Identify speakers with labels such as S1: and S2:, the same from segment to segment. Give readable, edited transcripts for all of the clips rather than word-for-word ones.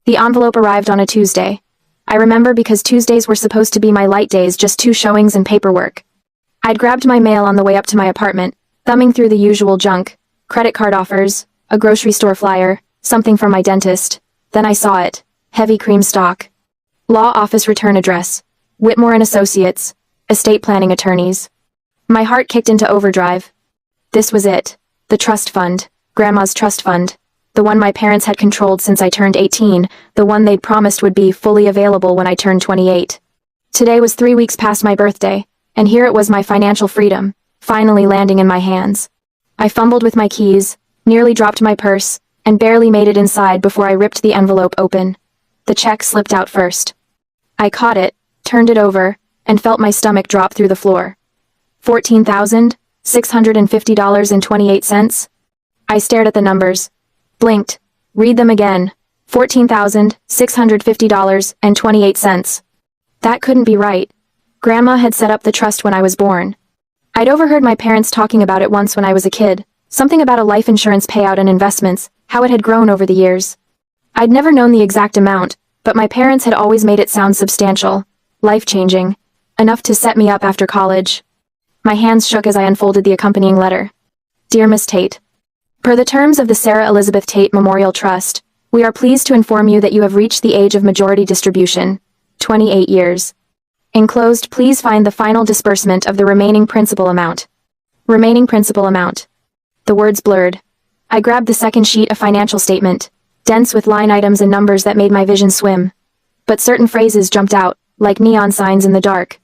S1: The envelope arrived on a Tuesday. I remember because Tuesdays were supposed to be my light days, just 2 showings and paperwork. I'd grabbed my mail on the way up to my apartment, thumbing through the usual junk, credit card offers, a grocery store flyer, something from my dentist. Then I saw it. Heavy cream stock. Law office return address. Whitmore and Associates. Estate planning attorneys. My heart kicked into overdrive. This was it. The trust fund. Grandma's trust fund. The one my parents had controlled since I turned 18, the one they'd promised would be fully available when I turned 28. Today was 3 weeks past my birthday, and here it was, my financial freedom, finally landing in my hands. I fumbled with my keys, nearly dropped my purse, and barely made it inside before I ripped the envelope open. The check slipped out first. I caught it, turned it over, and felt my stomach drop through the floor. $14,650.28. I stared at the numbers. Blinked. Read them again. $14,650.28. That couldn't be right. Grandma had set up the trust when I was born. I'd overheard my parents talking about it once when I was a kid, something about a life insurance payout and investments, how it had grown over the years. I'd never known the exact amount, but my parents had always made it sound substantial, life-changing, enough to set me up after college. My hands shook as I unfolded the accompanying letter. Dear Miss Tate, per the terms of the Sarah Elizabeth Tate Memorial Trust, we are pleased to inform you that you have reached the age of majority distribution, 28 years. Enclosed, please find the final disbursement of the remaining principal amount. Remaining principal amount. The words blurred. I grabbed the second sheet of financial statement, dense with line items and numbers that made my vision swim. But certain phrases jumped out, like neon signs in the dark.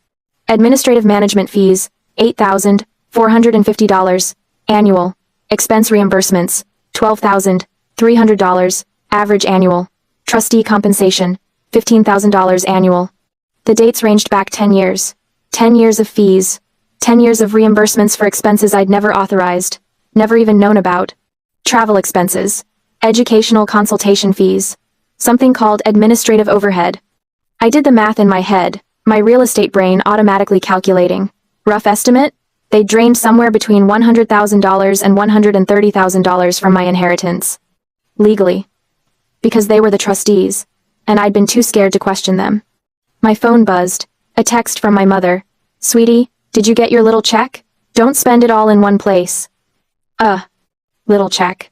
S1: Administrative management fees, $8,450, annual. Expense reimbursements, $12,300, average annual. Trustee compensation, $15,000 annual. The dates ranged back 10 years. 10 years of fees. 10 years of reimbursements for expenses I'd never authorized, never even known about. Travel expenses. Educational consultation fees. Something called administrative overhead. I did the math in my head, my real estate brain automatically calculating. Rough estimate? They drained somewhere between $100,000 and $130,000 from my inheritance. Legally. Because they were the trustees, and I'd been too scared to question them. My phone buzzed. A text from my mother. Sweetie, did you get your little check? Don't spend it all in one place. Little check.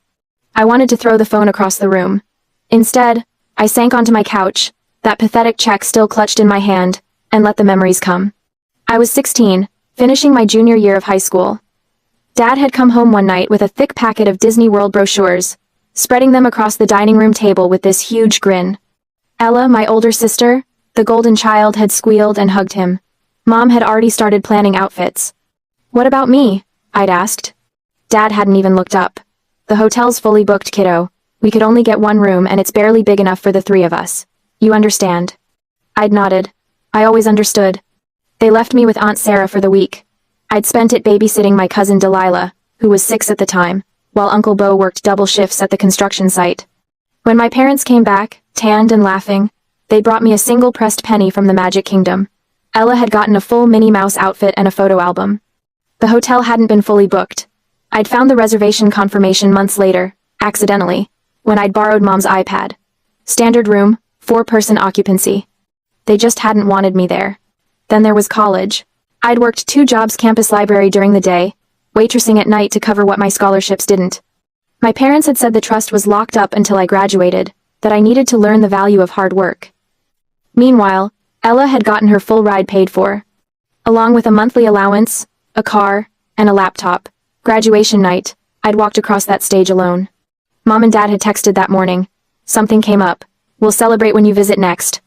S1: I wanted to throw the phone across the room. Instead, I sank onto my couch, that pathetic check still clutched in my hand, and let the memories come. I was 16. Finishing my junior year of high school. Dad had come home one night with a thick packet of Disney World brochures, spreading them across the dining room table with this huge grin. Ella, my older sister, the golden child, had squealed and hugged him. Mom had already started planning outfits. What about me? I'd asked. Dad hadn't even looked up. The hotel's fully booked, kiddo. We could only get one room and it's barely big enough for the 3 of us. You understand? I'd nodded. I always understood. They left me with Aunt Sarah for the week. I'd spent it babysitting my cousin Delilah, who was 6 at the time, while Uncle Bo worked double shifts at the construction site. When my parents came back, tanned and laughing, they brought me a single pressed penny from the Magic Kingdom. Ella had gotten a full Minnie Mouse outfit and a photo album. The hotel hadn't been fully booked. I'd found the reservation confirmation months later, accidentally, when I'd borrowed Mom's iPad. Standard room, 4-person occupancy. They just hadn't wanted me there. Then there was college. I'd worked 2 jobs: campus library during the day, waitressing at night to cover what my scholarships didn't. My parents had said the trust was locked up until I graduated, that I needed to learn the value of hard work. Meanwhile, Ella had gotten her full ride paid for. Along with a monthly allowance, a car, and a laptop. Graduation night, I'd walked across that stage alone. Mom and Dad had texted that morning. Something came up. We'll celebrate when you visit next.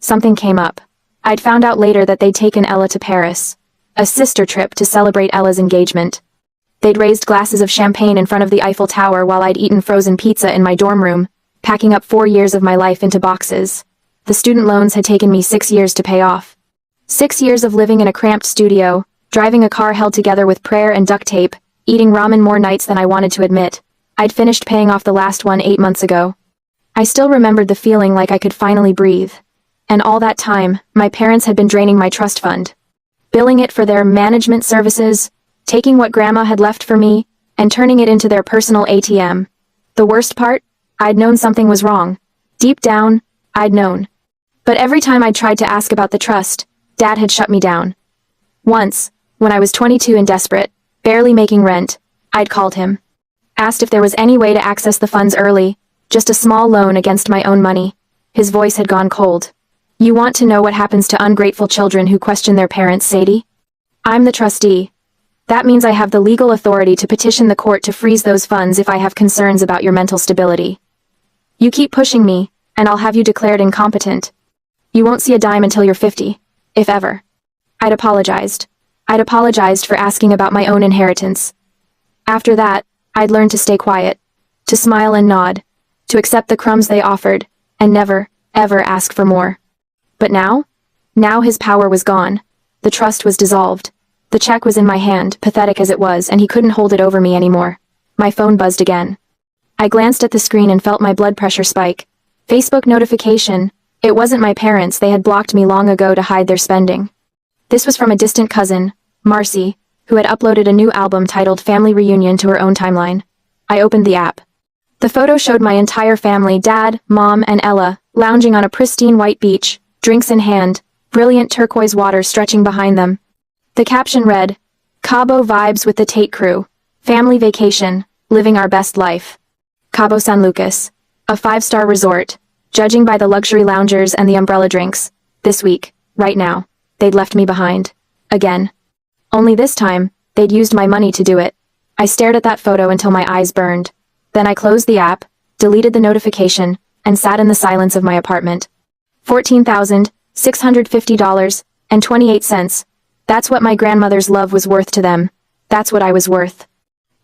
S1: Something came up. I'd found out later that they'd taken Ella to Paris. A sister trip to celebrate Ella's engagement. They'd raised glasses of champagne in front of the Eiffel Tower while I'd eaten frozen pizza in my dorm room, packing up 4 years of my life into boxes. The student loans had taken me 6 years to pay off. 6 years of living in a cramped studio, driving a car held together with prayer and duct tape, eating ramen more nights than I wanted to admit. I'd finished paying off the last one 8 months ago. I still remembered the feeling like I could finally breathe. And all that time, my parents had been draining my trust fund. Billing it for their management services, taking what Grandma had left for me, and turning it into their personal ATM. The worst part? I'd known something was wrong. Deep down, I'd known. But every time I'd tried to ask about the trust, Dad had shut me down. Once, when I was 22 and desperate, barely making rent, I'd called him. Asked if there was any way to access the funds early, just a small loan against my own money. His voice had gone cold. You want to know what happens to ungrateful children who question their parents, Sadie? I'm the trustee. That means I have the legal authority to petition the court to freeze those funds if I have concerns about your mental stability. You keep pushing me, and I'll have you declared incompetent. You won't see a dime until you're 50, if ever. I'd apologized. I'd apologized for asking about my own inheritance. After that, I'd learned to stay quiet, to smile and nod, to accept the crumbs they offered, and never, ever ask for more. But now? Now his power was gone. The trust was dissolved. The check was in my hand, pathetic as it was, and he couldn't hold it over me anymore. My phone buzzed again. I glanced at the screen and felt my blood pressure spike. Facebook notification. It wasn't my parents, they had blocked me long ago to hide their spending. This was from a distant cousin, Marcy, who had uploaded a new album titled Family Reunion to her own timeline. I opened the app. The photo showed my entire family, Dad, Mom, and Ella, lounging on a pristine white beach, drinks in hand, brilliant turquoise water stretching behind them. The caption read, Cabo vibes with the Tate crew. Family vacation, living our best life. Cabo San Lucas. A 5-star resort. Judging by the luxury loungers and the umbrella drinks. This week, right now, they'd left me behind. Again. Only this time, they'd used my money to do it. I stared at that photo until my eyes burned. Then I closed the app, deleted the notification, and sat in the silence of my apartment. $14,650.28. That's what my grandmother's love was worth to them. That's what I was worth.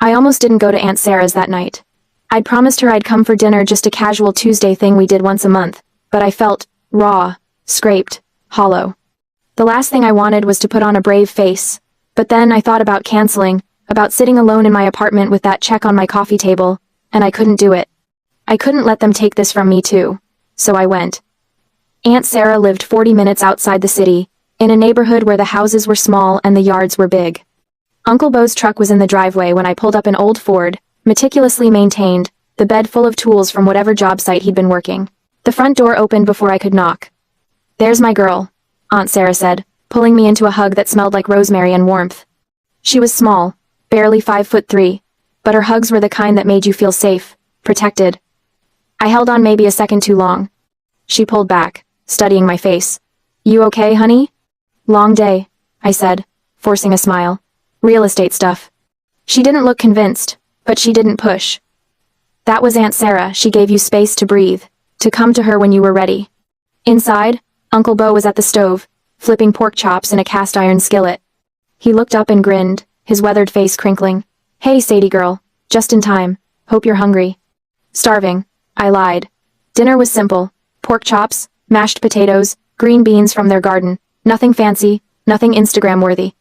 S1: I almost didn't go to Aunt Sarah's that night. I'd promised her I'd come for dinner, just a casual Tuesday thing we did once a month, but I felt raw, scraped, hollow. The last thing I wanted was to put on a brave face, but then I thought about canceling, about sitting alone in my apartment with that check on my coffee table, and I couldn't do it. I couldn't let them take this from me too, so I went. Aunt Sarah lived 40 minutes outside the city, in a neighborhood where the houses were small and the yards were big. Uncle Bo's truck was in the driveway when I pulled up an old Ford, meticulously maintained, the bed full of tools from whatever job site he'd been working. The front door opened before I could knock. There's my girl, Aunt Sarah said, pulling me into a hug that smelled like rosemary and warmth. She was small, barely 5'3", but her hugs were the kind that made you feel safe, protected. I held on maybe a second too long. She pulled back, studying my face. You okay, honey? Long day, I said, forcing a smile. Real estate stuff. She didn't look convinced, but she didn't push. That was Aunt Sarah. She gave you space to breathe, to come to her when you were ready. Inside, Uncle Bo was at the stove, flipping pork chops in a cast iron skillet. He looked up and grinned, his weathered face crinkling. Hey, Sadie girl, just in time. Hope you're hungry. Starving, I lied. Dinner was simple. Pork chops, mashed potatoes, green beans from their garden. Nothing fancy, nothing Instagram-worthy.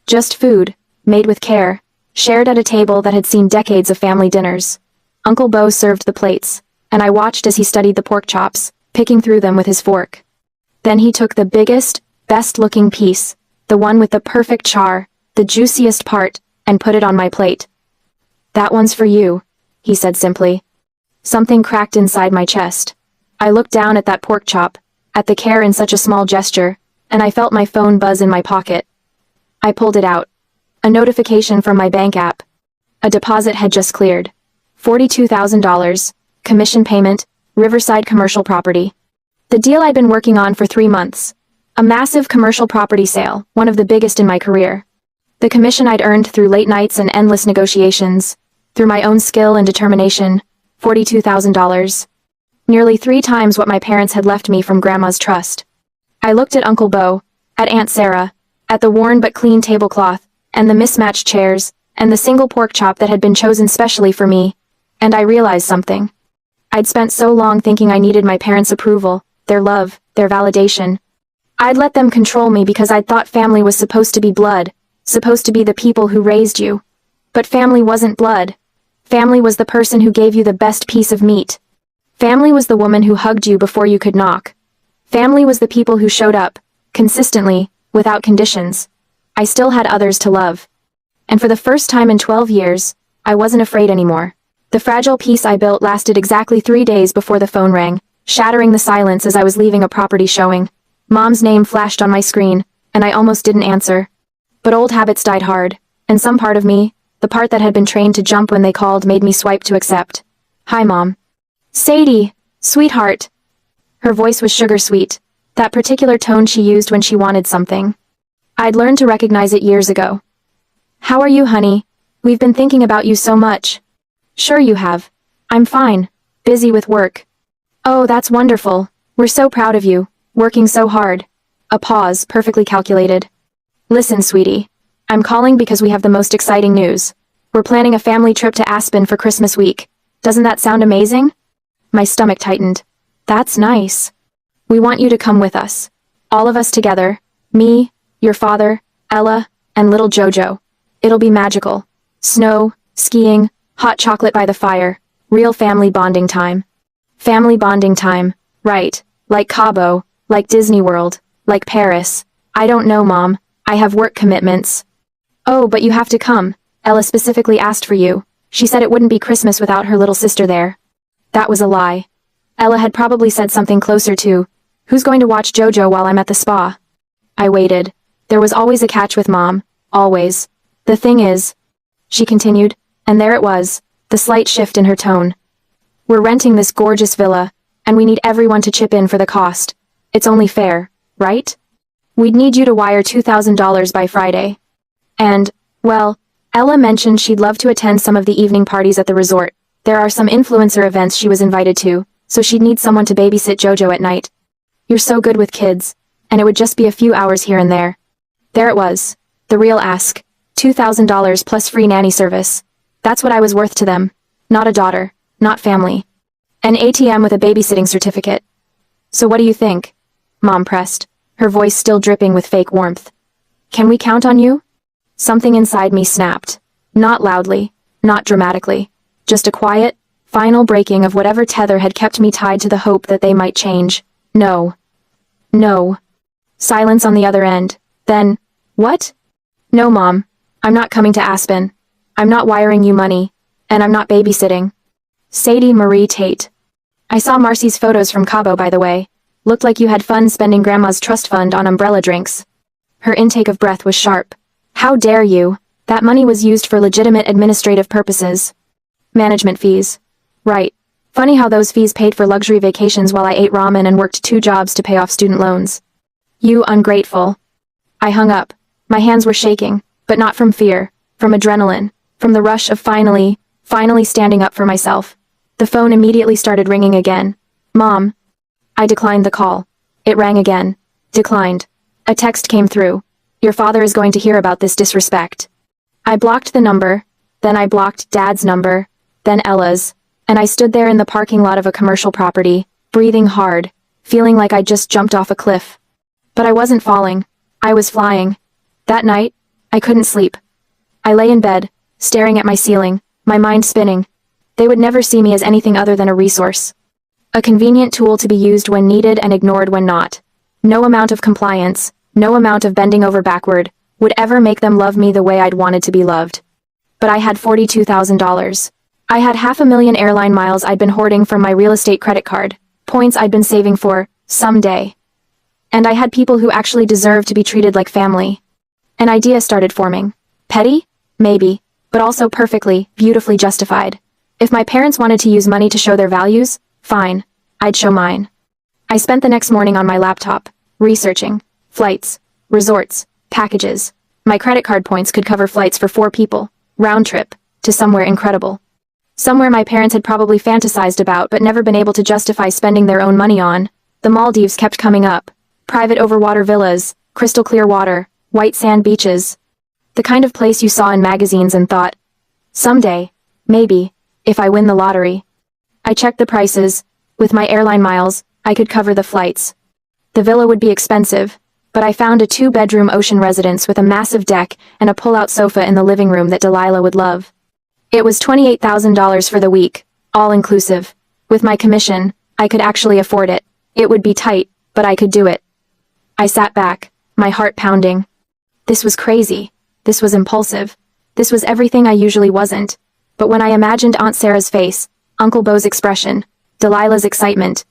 S1: Just food, made with care, shared at a table that had seen decades of family dinners. Uncle Bo served the plates, and I watched as he studied the pork chops, picking through them with his fork. Then he took the biggest, best-looking piece, the one with the perfect char, the juiciest part, and put it on my plate. That one's for you, he said simply. Something cracked inside my chest. I looked down at that pork chop, at the care in such a small gesture, and I felt my phone buzz in my pocket. I pulled it out. A notification from my bank app. A deposit had just cleared. $42,000, commission payment, Riverside commercial property. The deal I'd been working on for 3 months. A massive commercial property sale, one of the biggest in my career. The commission I'd earned through late nights and endless negotiations, through my own skill and determination, $42,000. Nearly 3 times what my parents had left me from Grandma's trust. I looked at Uncle Bo, at Aunt Sarah, at the worn but clean tablecloth, and the mismatched chairs, and the single pork chop that had been chosen specially for me, and I realized something. I'd spent so long thinking I needed my parents' approval, their love, their validation. I'd let them control me because I'd thought family was supposed to be blood, supposed to be the people who raised you. But family wasn't blood. Family was the person who gave you the best piece of meat. Family was the woman who hugged you before you could knock. Family was the people who showed up, consistently, without conditions. I still had others to love. And for the first time in 12 years, I wasn't afraid anymore. The fragile peace I built lasted exactly 3 days before the phone rang, shattering the silence as I was leaving a property showing. Mom's name flashed on my screen, and I almost didn't answer. But old habits died hard, and some part of me, the part that had been trained to jump when they called, made me swipe to accept. Hi, Mom. Sadie, sweetheart. Her voice was sugar-sweet, that particular tone she used when she wanted something. I'd learned to recognize it years ago. How are you, honey? We've been thinking about you so much. Sure you have. I'm fine. Busy with work. Oh, that's wonderful. We're so proud of you. Working so hard. A pause, perfectly calculated. Listen, sweetie. I'm calling because we have the most exciting news. We're planning a family trip to Aspen for Christmas week. Doesn't that sound amazing? My stomach tightened. That's nice. We want you to come with us. All of us together. Me, your father, Ella, and little Jojo. It'll be magical. Snow, skiing, hot chocolate by the fire. Real family bonding time. Family bonding time. Right. Like Cabo, like Disney World, like Paris. I don't know, Mom. I have work commitments. Oh, but you have to come. Ella specifically asked for you. She said it wouldn't be Christmas without her little sister there. That was a lie. Ella had probably said something closer to, who's going to watch Jojo while I'm at the spa? I waited. There was always a catch with Mom. Always. The thing is, she continued, and there it was, the slight shift in her tone. We're renting this gorgeous villa, and we need everyone to chip in for the cost. It's only fair, right? We'd need you to wire $2,000 by Friday. And, well, Ella mentioned she'd love to attend some of the evening parties at the resort. There are some influencer events she was invited to, so she'd need someone to babysit Jojo at night. You're so good with kids, and it would just be a few hours here and there. There it was. The real ask. $2,000 plus free nanny service. That's what I was worth to them. Not a daughter. Not family. An ATM with a babysitting certificate. So what do you think? Mom pressed, her voice still dripping with fake warmth. Can we count on you? Something inside me snapped. Not loudly, not dramatically. Just a quiet, final breaking of whatever tether had kept me tied to the hope that they might change. No. No. Silence on the other end. Then, what? No, Mom. I'm not coming to Aspen. I'm not wiring you money. And I'm not babysitting. Sadie Marie Tate. I saw Marcy's photos from Cabo, by the way. Looked like you had fun spending Grandma's trust fund on umbrella drinks. Her intake of breath was sharp. How dare you? That money was used for legitimate administrative purposes. Management fees. Right. Funny how those fees paid for luxury vacations while I ate ramen and worked 2 jobs to pay off student loans. You ungrateful. I hung up. My hands were shaking, but not from fear, from adrenaline, from the rush of finally standing up for myself. The phone immediately started ringing again. Mom. I declined the call. It rang again. Declined. A text came through. Your father is going to hear about this disrespect. I blocked the number, then I blocked Dad's number, then Ella's, and I stood there in the parking lot of a commercial property, breathing hard, feeling like I'd just jumped off a cliff. But I wasn't falling. I was flying. That night, I couldn't sleep. I lay in bed, staring at my ceiling, my mind spinning. They would never see me as anything other than a resource. A convenient tool to be used when needed and ignored when not. No amount of compliance, no amount of bending over backward, would ever make them love me the way I'd wanted to be loved. But I had $42,000. I had 500,000 airline miles I'd been hoarding from my real estate credit card, points I'd been saving for, someday. And I had people who actually deserved to be treated like family. An idea started forming. Petty? Maybe. But also perfectly, beautifully justified. If my parents wanted to use money to show their values, fine. I'd show mine. I spent the next morning on my laptop, researching. Flights. Resorts. Packages. My credit card points could cover flights for 4 people, round trip, to somewhere incredible. Somewhere my parents had probably fantasized about but never been able to justify spending their own money on. The Maldives kept coming up. Private overwater villas, crystal clear water, white sand beaches. The kind of place you saw in magazines and thought, someday, maybe, if I win the lottery. I checked the prices. With my airline miles, I could cover the flights. The villa would be expensive, but I found a 2-bedroom ocean residence with a massive deck and a pull-out sofa in the living room that Delilah would love. It was $28,000 for the week, all-inclusive. With my commission, I could actually afford it. It would be tight, but I could do it. I sat back, my heart pounding. This was crazy. This was impulsive. This was everything I usually wasn't. But when I imagined Aunt Sarah's face, Uncle Bo's expression, Delilah's excitement,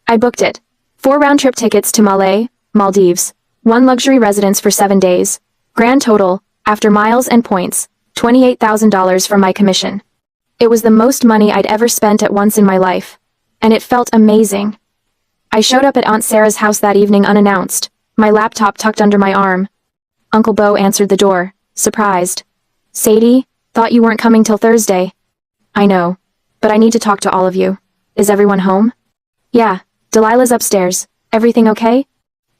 S1: I booked it. 4 round-trip tickets to Maldives. 1 luxury residence for 7 days. Grand total, after miles and points, $28,000 from my commission. It was the most money I'd ever spent at once in my life. And it felt amazing. I showed up at Aunt Sarah's house that evening unannounced, my laptop tucked under my arm. Uncle Bo answered the door, surprised. Sadie, thought you weren't coming till Thursday. I know. But I need to talk to all of you. Is everyone home? Yeah, Delilah's upstairs. Everything okay?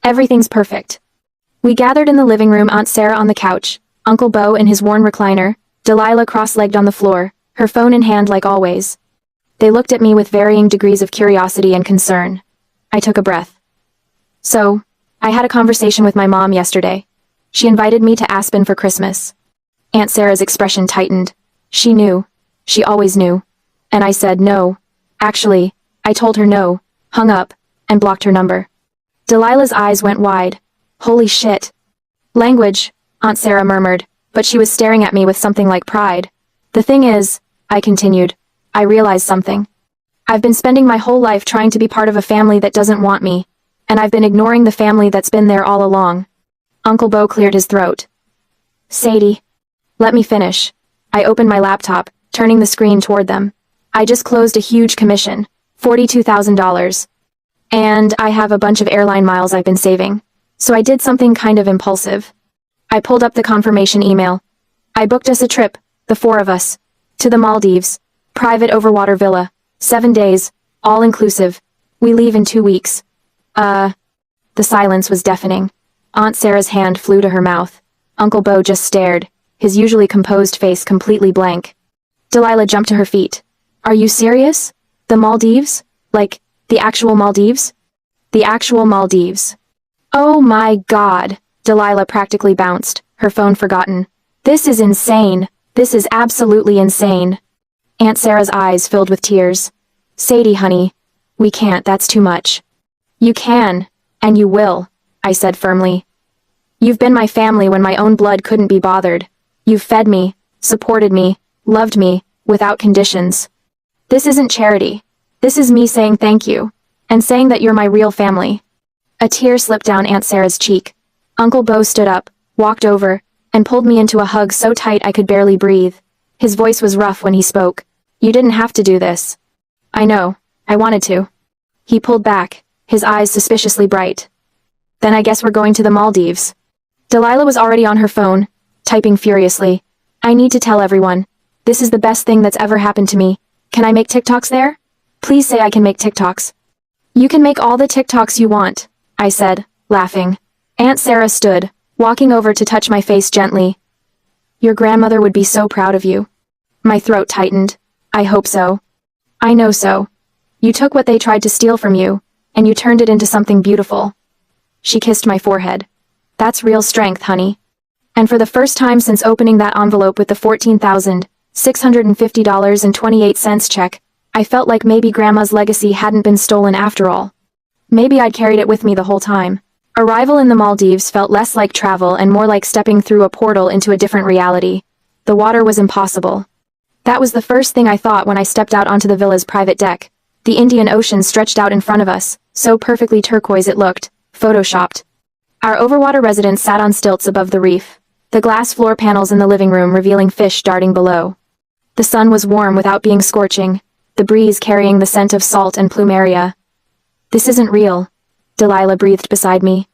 S1: Everything's perfect. We gathered in the living room, Aunt Sarah on the couch, Uncle Bo in his worn recliner, Delilah cross-legged on the floor, her phone in hand like always. They looked at me with varying degrees of curiosity and concern. I took a breath. So, I had a conversation with my mom yesterday. She invited me to Aspen for Christmas. Aunt Sarah's expression tightened. She knew. She always knew. And I said no. Actually, I told her no, hung up, and blocked her number. Delilah's eyes went wide. Holy shit. Language, Aunt Sarah murmured, but she was staring at me with something like pride. The thing is, I continued, I realized something. I've been spending my whole life trying to be part of a family that doesn't want me, and I've been ignoring the family that's been there all along. Uncle Bo cleared his throat. Sadie. Let me finish. I opened my laptop, turning the screen toward them. I just closed a huge commission, $42,000. And I have a bunch of airline miles I've been saving. So I did something kind of impulsive. I pulled up the confirmation email. I booked us a trip, the 4 of us, to the Maldives, private overwater villa, 7 days, all inclusive. We leave in 2 weeks. The silence was deafening. Aunt Sarah's hand flew to her mouth. Uncle Bo just stared, his usually composed face completely blank. Delilah jumped to her feet. Are you serious? The Maldives? Like, the actual Maldives? The actual Maldives. Oh my God, Delilah practically bounced, her phone forgotten. This is insane. This is absolutely insane. Aunt Sarah's eyes filled with tears. Sadie, honey. We can't, that's too much. You can, and you will, I said firmly. You've been my family when my own blood couldn't be bothered. You've fed me, supported me, loved me, without conditions. This isn't charity. This is me saying thank you, and saying that you're my real family. A tear slipped down Aunt Sarah's cheek. Uncle Bo stood up, walked over, and pulled me into a hug so tight I could barely breathe. His voice was rough when he spoke. You didn't have to do this. I know. I wanted to. He pulled back, his eyes suspiciously bright. Then I guess we're going to the Maldives. Delilah was already on her phone, typing furiously. I need to tell everyone. This is the best thing that's ever happened to me. Can I make TikToks there? Please say I can make TikToks. You can make all the TikToks you want, I said, laughing. Aunt Sarah stood, walking over to touch my face gently. Your grandmother would be so proud of you. My throat tightened. I hope so. I know so. You took what they tried to steal from you, and you turned it into something beautiful. She kissed my forehead. That's real strength, honey. And for the first time since opening that envelope with the $14,650.28 check, I felt like maybe Grandma's legacy hadn't been stolen after all. Maybe I'd carried it with me the whole time. Arrival in the Maldives felt less like travel and more like stepping through a portal into a different reality. The water was impossible. That was the first thing I thought when I stepped out onto the villa's private deck. The Indian Ocean stretched out in front of us, so perfectly turquoise it looked, photoshopped. Our overwater residence sat on stilts above the reef, the glass floor panels in the living room revealing fish darting below. The sun was warm without being scorching, the breeze carrying the scent of salt and plumeria. This isn't real, Delilah breathed beside me.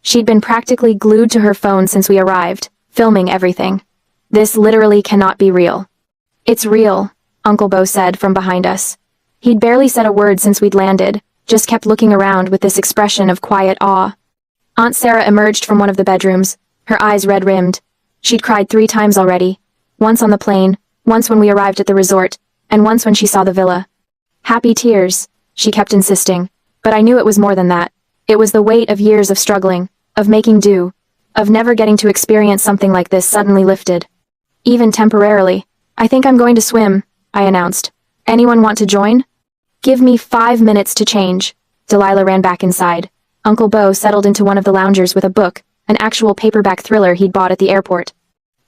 S1: She'd been practically glued to her phone since we arrived, filming everything. This literally cannot be real. It's real, Uncle Bo said from behind us. He'd barely said a word since we'd landed, just kept looking around with this expression of quiet awe. Aunt Sarah emerged from one of the bedrooms, her eyes red-rimmed. She'd cried 3 times already. Once on the plane, once when we arrived at the resort, and once when she saw the villa. Happy tears, she kept insisting, but I knew it was more than that. It was the weight of years of struggling, of making do, of never getting to experience something like this suddenly lifted. Even temporarily. I think I'm going to swim, I announced. Anyone want to join? Give me 5 minutes to change. Delilah ran back inside. Uncle Bo settled into one of the loungers with a book, an actual paperback thriller he'd bought at the airport.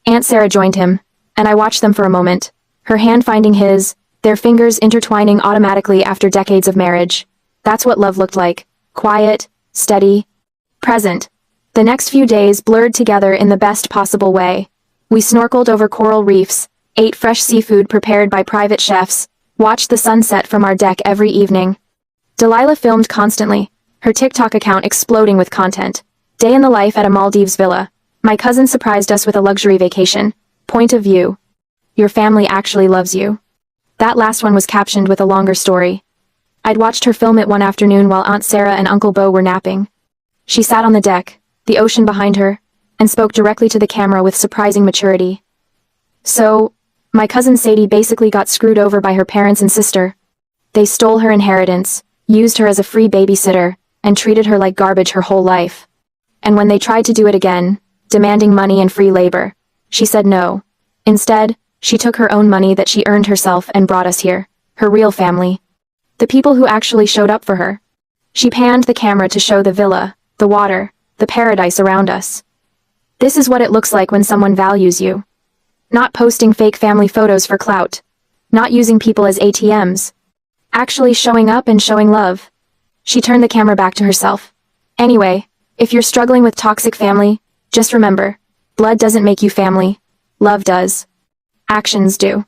S1: Aunt Sarah joined him, and I watched them for a moment, her hand finding his, their fingers intertwining automatically after decades of marriage. That's what love looked like. Quiet, steady, present. The next few days blurred together in the best possible way. We snorkeled over coral reefs, ate fresh seafood prepared by private chefs, watched the sunset from our deck every evening. Delilah filmed constantly, her TikTok account exploding with content. Day in the life at a Maldives villa. My cousin surprised us with a luxury vacation. Point of view. Your family actually loves you. That last one was captioned with a longer story. I'd watched her film it one afternoon while Aunt Sarah and Uncle Bo were napping. She sat on the deck, the ocean behind her, and spoke directly to the camera with surprising maturity. So, my cousin Sadie basically got screwed over by her parents and sister. They stole her inheritance, used her as a free babysitter, and treated her like garbage her whole life. And when they tried to do it again, demanding money and free labor, she said no. Instead, she took her own money that she earned herself and brought us here, her real family. The people who actually showed up for her. She panned the camera to show the villa, the water, the paradise around us. This is what it looks like when someone values you. Not posting fake family photos for clout. Not using people as ATMs. Actually showing up and showing love. She turned the camera back to herself. Anyway, if you're struggling with toxic family, just remember, blood doesn't make you family. Love does. Actions do.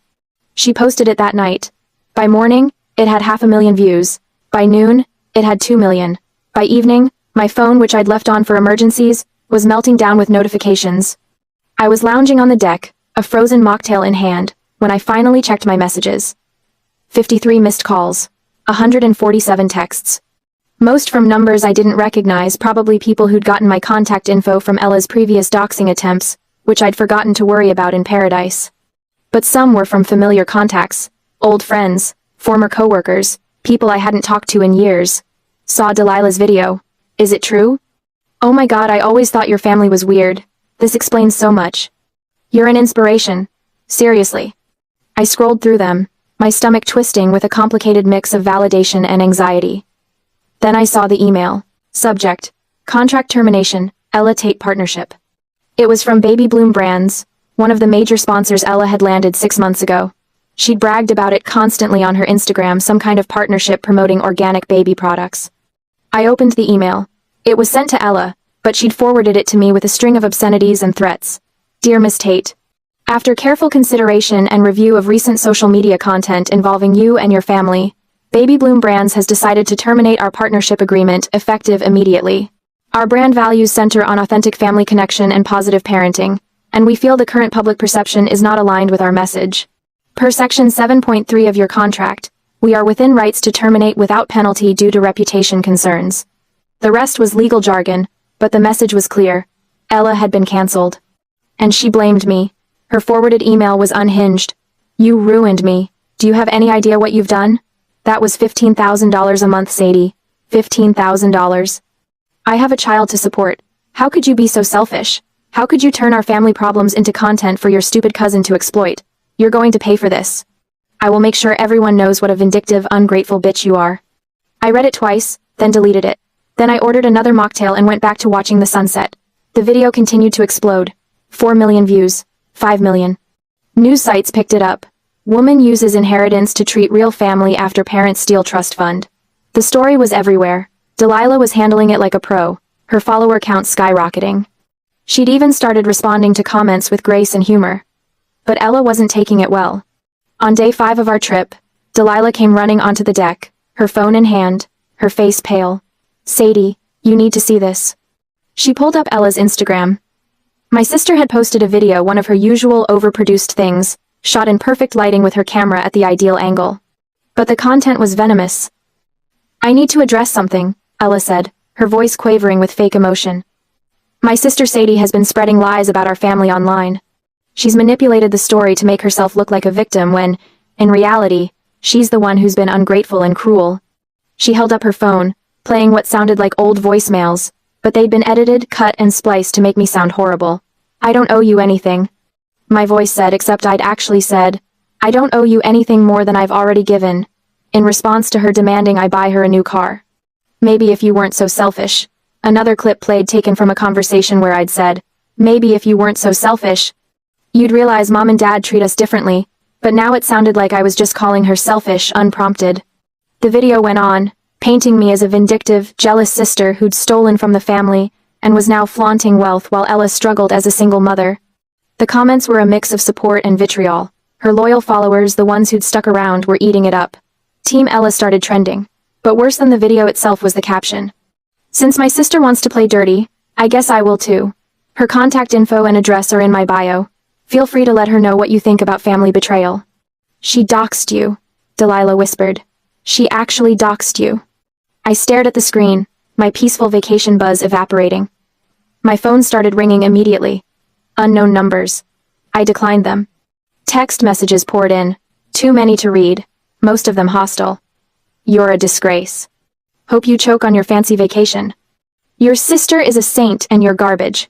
S1: She posted it that night. By morning, it had 500,000 views. By noon, it had 2 million. By evening, my phone, which I'd left on for emergencies, was melting down with notifications. I was lounging on the deck, a frozen mocktail in hand, when I finally checked my messages. 53 missed calls. 147 texts. Most from numbers I didn't recognize, probably people who'd gotten my contact info from Ella's previous doxing attempts, which I'd forgotten to worry about in paradise. But some were from familiar contacts, old friends, former coworkers, people I hadn't talked to in years. Saw Delilah's video. Is it true? Oh my god, I always thought your family was weird. This explains so much. You're an inspiration. Seriously. I scrolled through them, my stomach twisting with a complicated mix of validation and anxiety. Then I saw the email. Subject: Contract termination, Ella Tate partnership. It was from Baby Bloom Brands, one of the major sponsors Ella had landed 6 months ago. She'd bragged about it constantly on her Instagram, some kind of partnership promoting organic baby products. I opened the email. It was sent to Ella, but she'd forwarded it to me with a string of obscenities and threats. Dear Miss Tate, after careful consideration and review of recent social media content involving you and your family, Baby Bloom Brands has decided to terminate our partnership agreement, effective immediately. Our brand values center on authentic family connection and positive parenting, and we feel the current public perception is not aligned with our message. Per Section 7.3 of your contract, we are within rights to terminate without penalty due to reputation concerns. The rest was legal jargon, but the message was clear. Ella had been cancelled. And she blamed me. Her forwarded email was unhinged. You ruined me. Do you have any idea what you've done? That was $15,000 a month, Sadie. $15,000. I have a child to support. How could you be so selfish? How could you turn our family problems into content for your stupid cousin to exploit? You're going to pay for this. I will make sure everyone knows what a vindictive, ungrateful bitch you are. I read it twice, then deleted it. Then I ordered another mocktail and went back to watching the sunset. The video continued to explode. 4 million views. 5 million. News sites picked it up. Woman uses inheritance to treat real family after parents steal trust fund. The story was everywhere. Delilah was handling it like a pro, her follower count skyrocketing. She'd even started responding to comments with grace and humor. But Ella wasn't taking it well. On day 5 of our trip, Delilah came running onto the deck, her phone in hand, her face pale. Sadie, you need to see this. She pulled up Ella's Instagram. My sister had posted a video, one of her usual overproduced things, shot in perfect lighting with her camera at the ideal angle. But the content was venomous. I need to address something, Ella said, her voice quavering with fake emotion. My sister Sadie has been spreading lies about our family online. She's manipulated the story to make herself look like a victim when, in reality, she's the one who's been ungrateful and cruel. She held up her phone, playing what sounded like old voicemails, but they'd been edited, cut, and spliced to make me sound horrible. I don't owe you anything. My voice said, except I'd actually said, I don't owe you anything more than I've already given, in response to her demanding I buy her a new car. Maybe if you weren't so selfish. Another clip played taken from a conversation where I'd said, maybe if you weren't so selfish, you'd realize Mom and Dad treat us differently, but now it sounded like I was just calling her selfish, unprompted. The video went on, painting me as a vindictive, jealous sister who'd stolen from the family and was now flaunting wealth while Ella struggled as a single mother. The comments were a mix of support and vitriol. Her loyal followers, the ones who'd stuck around, were eating it up. Team Ella started trending. But worse than the video itself was the caption. "Since my sister wants to play dirty, I guess I will too. Her contact info and address are in my bio. Feel free to let her know what you think about family betrayal." "She doxed you," Delilah whispered. "She actually doxed you." I stared at the screen, my peaceful vacation buzz evaporating. My phone started ringing immediately. Unknown numbers. I declined them. Text messages poured in. Too many to read. Most of them hostile. "You're a disgrace. Hope you choke on your fancy vacation. Your sister is a saint and you're garbage."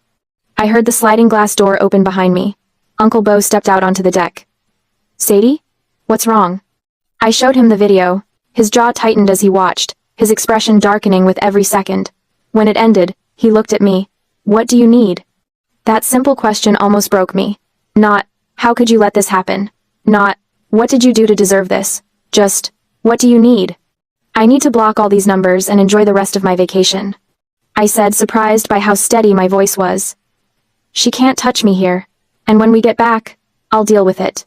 S1: I heard the sliding glass door open behind me. Uncle Bo stepped out onto the deck. "Sadie? What's wrong?" I showed him the video. His jaw tightened as he watched, his expression darkening with every second. When it ended, he looked at me. "What do you need?" That simple question almost broke me. Not, "How could you let this happen?" Not, "What did you do to deserve this?" Just, "What do you need?" "I need to block all these numbers and enjoy the rest of my vacation," I said, surprised by how steady my voice was. "She can't touch me here. And when we get back, I'll deal with it."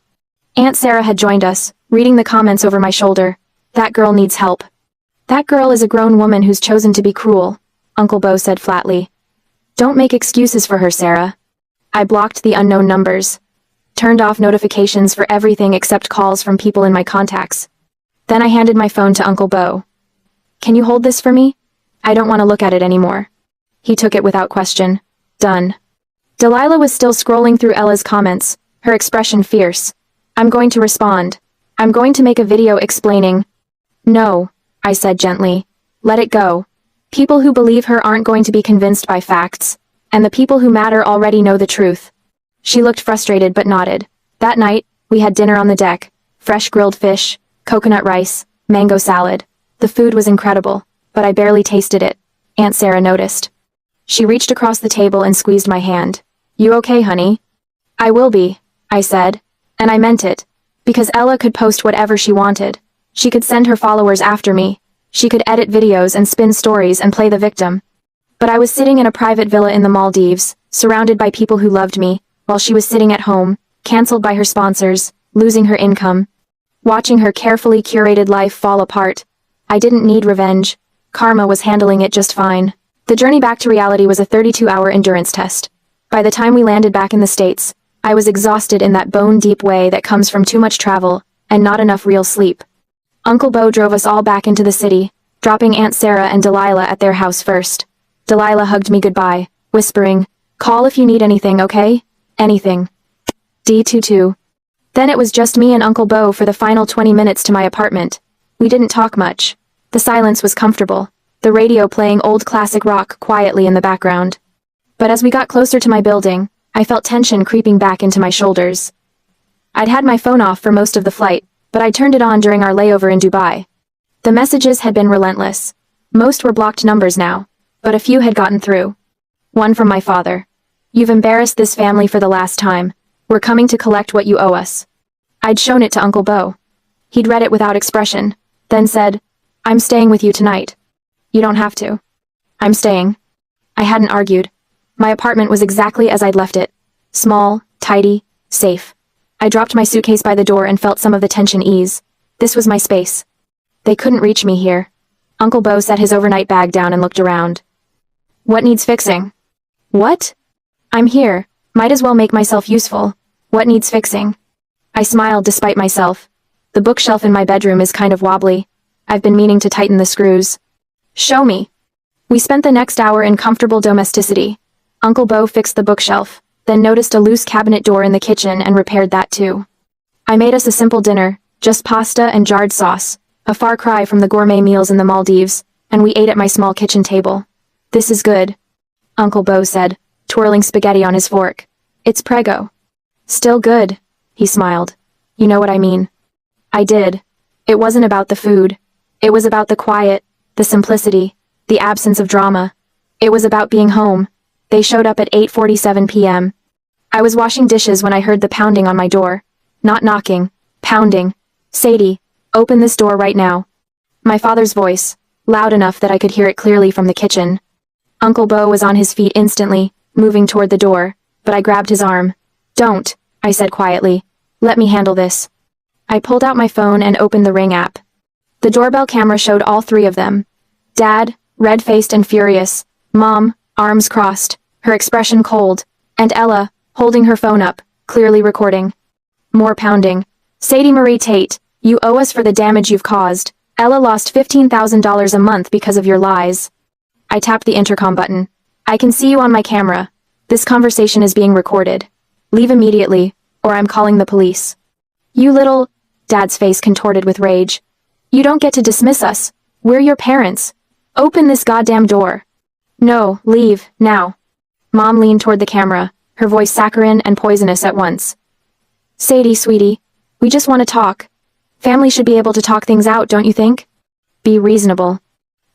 S1: Aunt Sarah had joined us, reading the comments over my shoulder. "That girl needs help." "That girl is a grown woman who's chosen to be cruel," Uncle Bo said flatly. "Don't make excuses for her, Sarah." I blocked the unknown numbers. Turned off notifications for everything except calls from people in my contacts. Then I handed my phone to Uncle Bo. "Can you hold this for me? I don't want to look at it anymore." He took it without question. Done. Delilah was still scrolling through Ella's comments, her expression fierce. "I'm going to respond. I'm going to make a video explaining." "No," I said gently. "Let it go. People who believe her aren't going to be convinced by facts, and the people who matter already know the truth." She looked frustrated but nodded. That night, we had dinner on the deck. Fresh grilled fish, coconut rice, mango salad. The food was incredible, but I barely tasted it. Aunt Sarah noticed. She reached across the table and squeezed my hand. "You okay, honey?" "I will be," I said. And I meant it. Because Ella could post whatever she wanted. She could send her followers after me. She could edit videos and spin stories and play the victim. But I was sitting in a private villa in the Maldives, surrounded by people who loved me, while she was sitting at home, cancelled by her sponsors, losing her income. Watching her carefully curated life fall apart. I didn't need revenge. Karma was handling it just fine. The journey back to reality was a 32-hour endurance test. By the time we landed back in the States, I was exhausted in that bone-deep way that comes from too much travel, and not enough real sleep. Uncle Bo drove us all back into the city, dropping Aunt Sarah and Delilah at their house first. Delilah hugged me goodbye, whispering, "Call if you need anything, okay? Anything." D22. Then it was just me and Uncle Bo for the final 20 minutes to my apartment. We didn't talk much. The silence was comfortable, the radio playing old classic rock quietly in the background. But as we got closer to my building, I felt tension creeping back into my shoulders. I'd had my phone off for most of the flight, but I turned it on during our layover in Dubai. The messages had been relentless. Most were blocked numbers now, but a few had gotten through. One from my father. "You've embarrassed this family for the last time. We're coming to collect what you owe us." I'd shown it to Uncle Bo. He'd read it without expression, then said, "I'm staying with you tonight." "You don't have to." "I'm staying." I hadn't argued. My apartment was exactly as I'd left it. Small, tidy, safe. I dropped my suitcase by the door and felt some of the tension ease. This was my space. They couldn't reach me here. Uncle Bo set his overnight bag down and looked around. "What needs fixing?" "What?" "I'm here. Might as well make myself useful. What needs fixing?" I smiled despite myself. The bookshelf in my bedroom is kind of wobbly. I've been meaning to tighten the screws. "Show me." We spent the next hour in comfortable domesticity. Uncle Bo fixed the bookshelf, then noticed a loose cabinet door in the kitchen and repaired that too. I made us a simple dinner, just pasta and jarred sauce, a far cry from the gourmet meals in the Maldives, and we ate at my small kitchen table. "This is good," Uncle Bo said, twirling spaghetti on his fork. "It's prego." "Still good," he smiled. "You know what I mean." I did. It wasn't about the food. It was about the quiet, the simplicity, the absence of drama. It was about being home. They showed up at 8:47 p.m. I was washing dishes when I heard the pounding on my door. Not knocking, pounding. "Sadie, open this door right now." My father's voice, loud enough that I could hear it clearly from the kitchen. Uncle Bo was on his feet instantly, moving toward the door, but I grabbed his arm. "Don't," I said quietly. "Let me handle this." I pulled out my phone and opened the Ring app. The doorbell camera showed all three of them. Dad, red-faced and furious. Mom, arms crossed, her expression cold. And Ella, holding her phone up, clearly recording. More pounding. "Sadie Marie Tate, you owe us for the damage you've caused. Ella lost $15,000 a month because of your lies." I tapped the intercom button. "I can see you on my camera. This conversation is being recorded. Leave immediately, or I'm calling the police." "You little—" Dad's face contorted with rage. "You don't get to dismiss us. We're your parents. Open this goddamn door." "No, leave, now." Mom leaned toward the camera, her voice saccharine and poisonous at once. "Sadie, sweetie, we just want to talk. Family should be able to talk things out, don't you think? Be reasonable."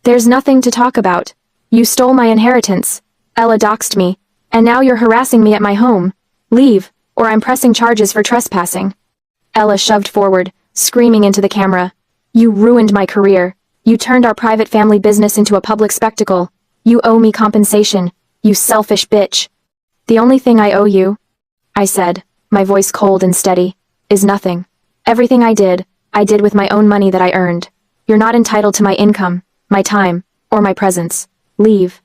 S1: "There's nothing to talk about. You stole my inheritance. Ella doxed me, and now you're harassing me at my home. Leave, or I'm pressing charges for trespassing." Ella shoved forward, screaming into the camera. "You ruined my career. You turned our private family business into a public spectacle. You owe me compensation, you selfish bitch." "The only thing I owe you," I said, my voice cold and steady, "is nothing. Everything I did with my own money that I earned. You're not entitled to my income, my time, or my presence. Leave."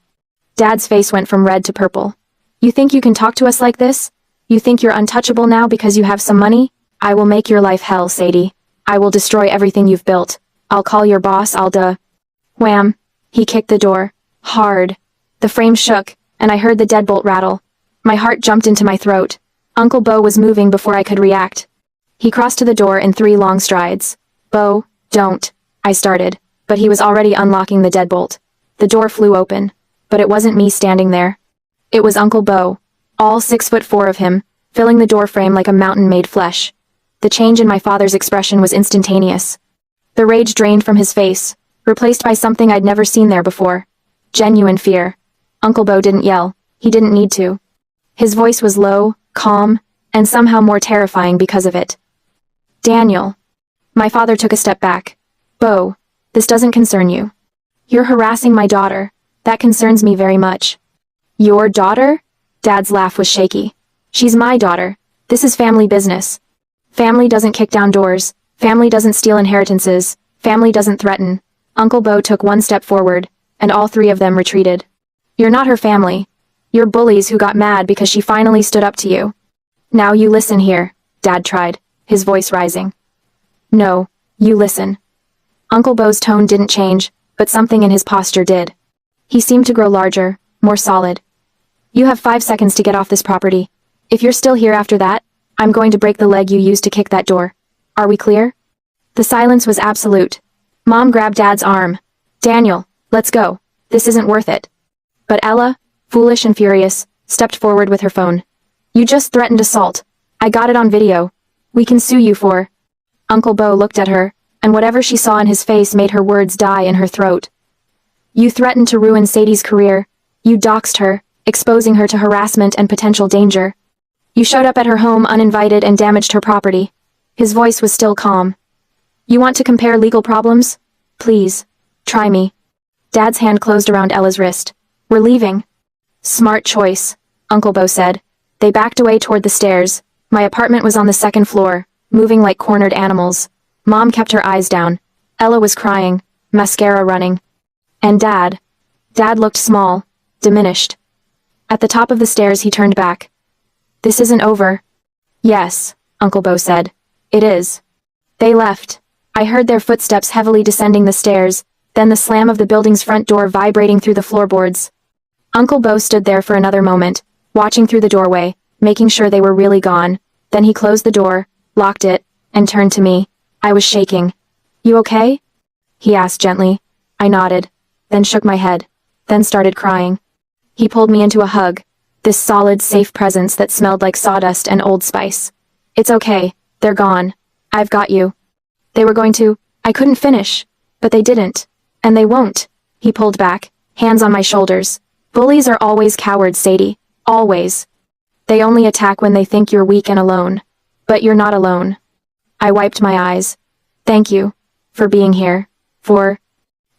S1: Dad's face went from red to purple. "You think you can talk to us like this? You think you're untouchable now because you have some money? I will make your life hell, Sadie. I will destroy everything you've built. I'll call your boss, Wham! He kicked the door. Hard. The frame shook, and I heard the deadbolt rattle. My heart jumped into my throat. Uncle Bo was moving before I could react. He crossed to the door in 3 long strides. "Bo, don't," I started, but he was already unlocking the deadbolt. The door flew open, but it wasn't me standing there. It was Uncle Bo, all 6'4" of him, filling the doorframe like a mountain made flesh. The change in my father's expression was instantaneous. The rage drained from his face, replaced by something I'd never seen there before. Genuine fear. Uncle Bo didn't yell. He didn't need to. His voice was low, calm, and somehow more terrifying because of it. "Daniel." My father took a step back. "Bo, this doesn't concern you. You're harassing my daughter. That concerns me very much." "Your daughter?" Dad's laugh was shaky. "She's my daughter. This is family business. Family doesn't kick down doors. Family doesn't steal inheritances. Family doesn't threaten." Uncle Bo took 1 step forward, and all 3 of them retreated. "You're not her family. You're bullies who got mad because she finally stood up to you." "Now you listen here," Dad tried, his voice rising. "No, you listen." Uncle Bo's tone didn't change, but something in his posture did. He seemed to grow larger, more solid. "You have 5 seconds to get off this property. If you're still here after that, I'm going to break the leg you used to kick that door. Are we clear?" The silence was absolute. Mom grabbed Dad's arm. "Daniel, let's go. This isn't worth it." But Ella, foolish and furious, stepped forward with her phone. "You just threatened assault. I got it on video. We can sue you for—" Uncle Bo looked at her, and whatever she saw in his face made her words die in her throat. "You threatened to ruin Sadie's career. You doxed her, exposing her to harassment and potential danger. You showed up at her home uninvited and damaged her property." His voice was still calm. "You want to compare legal problems? Please, try me." Dad's hand closed around Ella's wrist. "We're leaving." "Smart choice," Uncle Bo said. They backed away toward the stairs. My apartment was on the 2nd floor, moving like cornered animals. Mom kept her eyes down. Ella was crying, mascara running. And Dad looked small, diminished. At the top of the stairs he turned back. "This isn't over." "Yes," Uncle Bo said. "It is." They left. I heard their footsteps heavily descending the stairs, then the slam of the building's front door vibrating through the floorboards. Uncle Bo stood there for another moment, watching through the doorway, making sure they were really gone. Then he closed the door, locked it, and turned to me. I was shaking. "You okay?" he asked gently. I nodded, then shook my head, then started crying. He pulled me into a hug, this solid, safe presence that smelled like sawdust and Old Spice. "It's okay, they're gone. I've got you." They were going to— I couldn't finish, but they didn't. And they won't. He pulled back, hands on my shoulders. "Bullies are always cowards, Sadie. Always. They only attack when they think you're weak and alone. But you're not alone." I wiped my eyes. "Thank you. For being here. For—"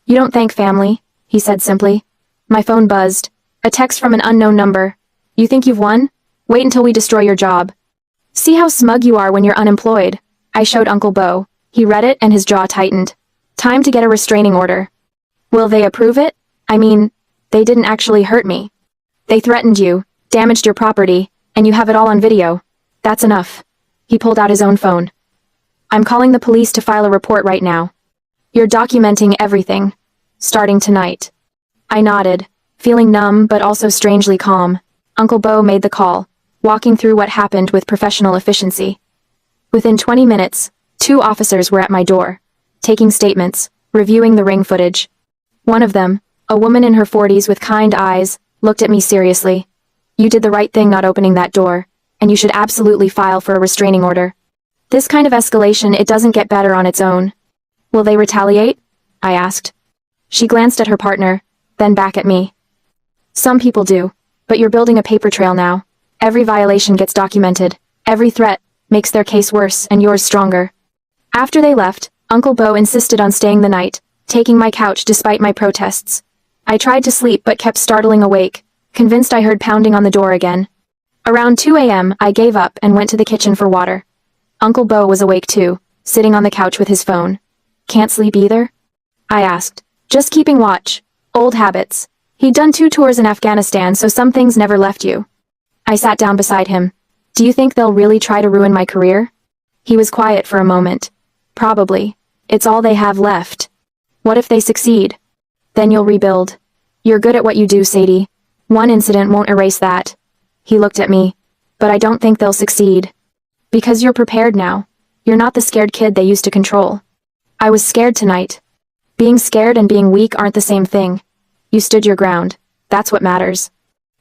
S1: You don't thank family, he said simply. My phone buzzed. A text from an unknown number. You think you've won? Wait until we destroy your job. See how smug you are when you're unemployed. I showed Uncle Bo. He read it and his jaw tightened. Time to get a restraining order. Will they approve it? I mean, they didn't actually hurt me. They threatened you, damaged your property, and you have it all on video. That's enough. He pulled out his own phone. I'm calling the police to file a report right now. You're documenting everything. Starting tonight. I nodded, feeling numb but also strangely calm. Uncle Bo made the call, walking through what happened with professional efficiency. Within 20 minutes, 2 officers were at my door, taking statements, reviewing the ring footage. One of them, a woman in her 40s with kind eyes, looked at me seriously. You did the right thing not opening that door, and you should absolutely file for a restraining order. This kind of escalation, it doesn't get better on its own. Will they retaliate? I asked. She glanced at her partner, then back at me. Some people do, but you're building a paper trail now. Every violation gets documented. Every threat makes their case worse and yours stronger. After they left, Uncle Bo insisted on staying the night, taking my couch despite my protests. I tried to sleep but kept startling awake, convinced I heard pounding on the door again. Around 2 a.m., I gave up and went to the kitchen for water. Uncle Bo was awake too, sitting on the couch with his phone. Can't sleep either? I asked. Just keeping watch. Old habits. He'd done 2 tours in Afghanistan, so some things never left you. I sat down beside him. Do you think they'll really try to ruin my career? He was quiet for a moment. Probably. It's all they have left. What if they succeed? Then you'll rebuild. You're good at what you do, Sadie. One incident won't erase that. He looked at me. But I don't think they'll succeed. Because you're prepared now. You're not the scared kid they used to control. I was scared tonight. Being scared and being weak aren't the same thing. You stood your ground. That's what matters.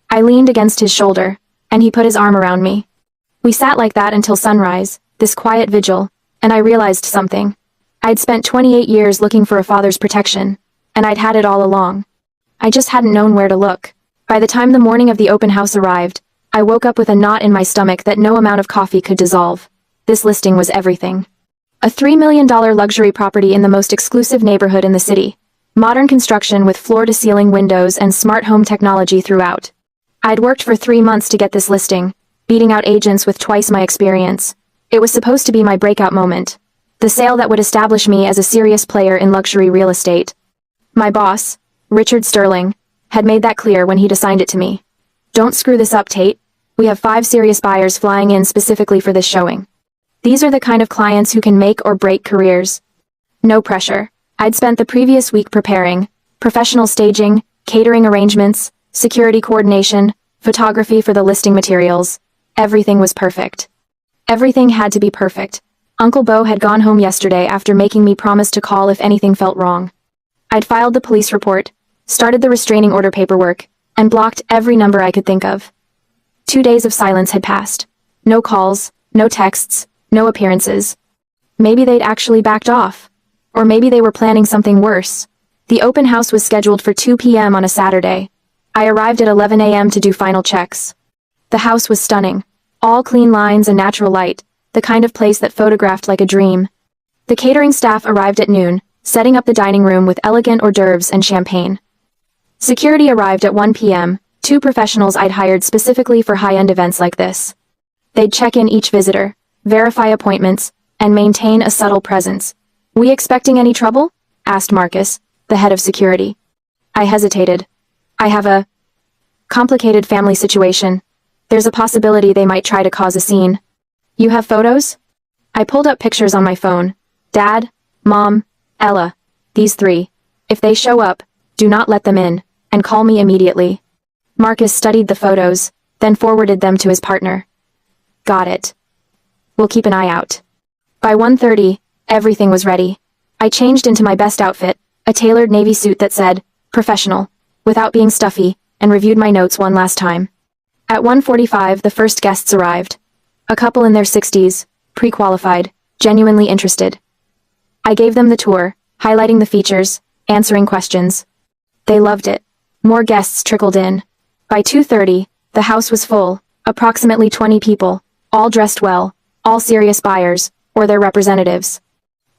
S1: I leaned against his shoulder, and he put his arm around me. We sat like that until sunrise, this quiet vigil, and I realized something. I'd spent 28 years looking for a father's protection, and I'd had it all along. I just hadn't known where to look. By the time the morning of the open house arrived, I woke up with a knot in my stomach that no amount of coffee could dissolve. This listing was everything. A $3 million luxury property in the most exclusive neighborhood in the city. Modern construction with floor-to-ceiling windows and smart home technology throughout. I'd worked for 3 months to get this listing, beating out agents with twice my experience. It was supposed to be my breakout moment. The sale that would establish me as a serious player in luxury real estate. My boss, Richard Sterling, had made that clear when he'd assigned it to me. Don't screw this up, Tate. We have 5 serious buyers flying in specifically for this showing. These are the kind of clients who can make or break careers. No pressure. I'd spent the previous week preparing, professional staging, catering arrangements, security coordination, photography for the listing materials. Everything was perfect. Everything had to be perfect. Uncle Bo had gone home yesterday after making me promise to call if anything felt wrong. I'd filed the police report, started the restraining order paperwork, and blocked every number I could think of. 2 days of silence had passed. No calls, no texts, no appearances. Maybe they'd actually backed off. Or maybe they were planning something worse. The open house was scheduled for 2 p.m. on a Saturday. I arrived at 11 a.m. to do final checks. The house was stunning. All clean lines and natural light, the kind of place that photographed like a dream. The catering staff arrived at noon, setting up the dining room with elegant hors d'oeuvres and champagne. Security arrived at 1 p.m., 2 professionals I'd hired specifically for high-end events like this. They'd check in each visitor, verify appointments, and maintain a subtle presence. We expecting any trouble? Asked Marcus, the head of security. I hesitated. I have a complicated family situation. There's a possibility they might try to cause a scene. You have photos? I pulled up pictures on my phone. Dad, Mom, Ella. These 3. If they show up, do not let them in, and call me immediately. Marcus studied the photos, then forwarded them to his partner. Got it. We'll keep an eye out. By 1:30, everything was ready. I changed into my best outfit, a tailored navy suit that said, professional, without being stuffy, and reviewed my notes one last time. At 1:45, the first guests arrived. A couple in their 60s, pre-qualified, genuinely interested. I gave them the tour, highlighting the features, answering questions. They loved it. More guests trickled in. By 2:30, the house was full, approximately 20 people, all dressed well, all serious buyers, or their representatives.